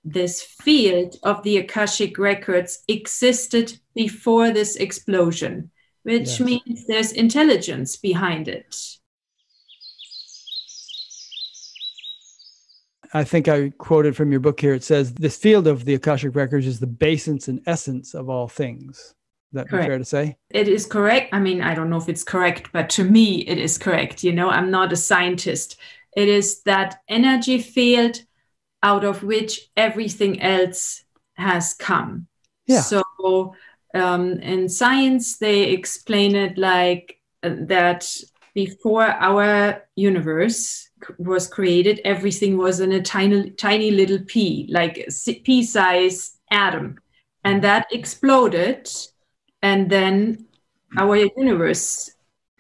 this field of the Akashic records existed before this explosion, which means there's intelligence behind it. I think I quoted from your book here. It says, this field of the Akashic records is the basis and essence of all things. Is that fair to say? It is correct. I mean, I don't know if it's correct, but to me, it is correct. You know, I'm not a scientist. It is that energy field out of which everything else has come. Yeah. So in science, they explain it like that before our universe was created, everything was in a tiny little pea, like a pea-sized atom. And that exploded, and then our universe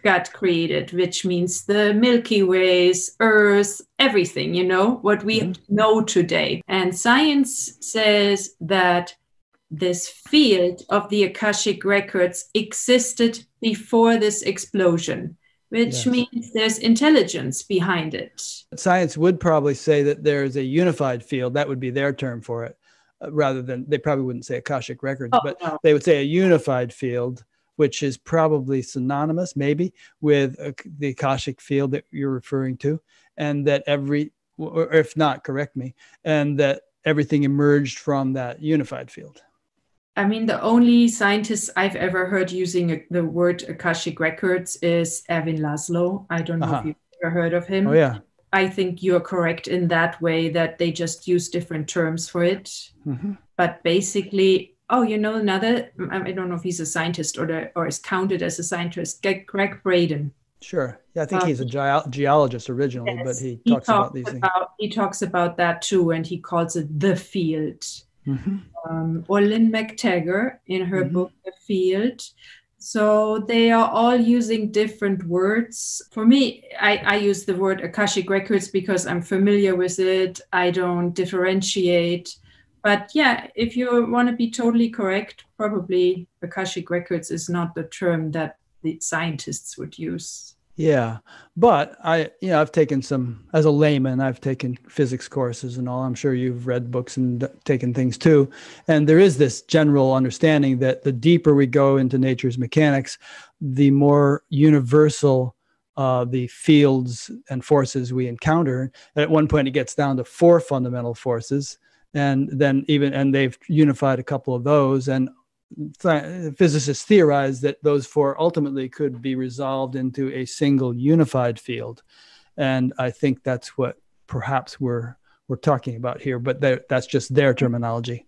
got created, which means the Milky Ways, Earth, everything, you know, what we know today. And science says that this field of the Akashic records existed before this explosion, which means there's intelligence behind it. Science would probably say that there's a unified field. That would be their term for it, rather than, they probably wouldn't say Akashic records, but they would say a unified field, which is probably synonymous, maybe, with the Akashic field that you're referring to, and that or if not, correct me, and that everything emerged from that unified field. I mean, the only scientist I've ever heard using the word Akashic records is Erwin Laszlo. I don't know if you've ever heard of him. Oh, yeah. I think you're correct in that way, that they just use different terms for it. But basically, you know, another, I don't know if he's a scientist or is counted as a scientist, Greg Braden. Sure. Yeah, I think he's a geologist originally, but he talks about these things. He talks about that too, and he calls it the field. Or Lynn McTaggart in her book, The Field. So they are all using different words. For me, I use the word Akashic records because I'm familiar with it. I don't differentiate. But yeah, if you want to be totally correct, probably Akashic records is not the term that the scientists would use. Yeah, but I've taken some, as a layman, I've taken physics courses and all. I'm sure you've read books and taken things too. And there is this general understanding that the deeper we go into nature's mechanics, the more universal the fields and forces we encounter. And at one point, it gets down to 4 fundamental forces. And then they've unified a couple of those. And physicists theorize that those 4 ultimately could be resolved into a single unified field. And I think that's what perhaps we're talking about here, but that's just their terminology.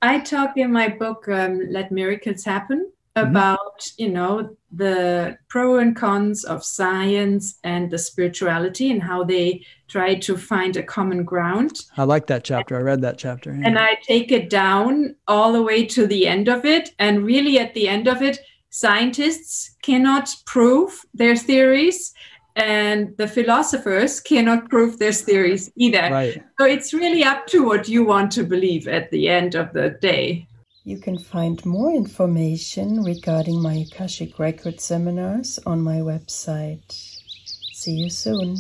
I talk in my book, Let Miracles Happen, about, you know, the pros and cons of science and the spirituality and how they try to find a common ground. I like that chapter. I read that chapter. Yeah. And I take it down all the way to the end of it. And really at the end of it, scientists cannot prove their theories and the philosophers cannot prove their theories either. Right. So it's really up to what you want to believe at the end of the day. You can find more information regarding my Akashic Record seminars on my website. See you soon.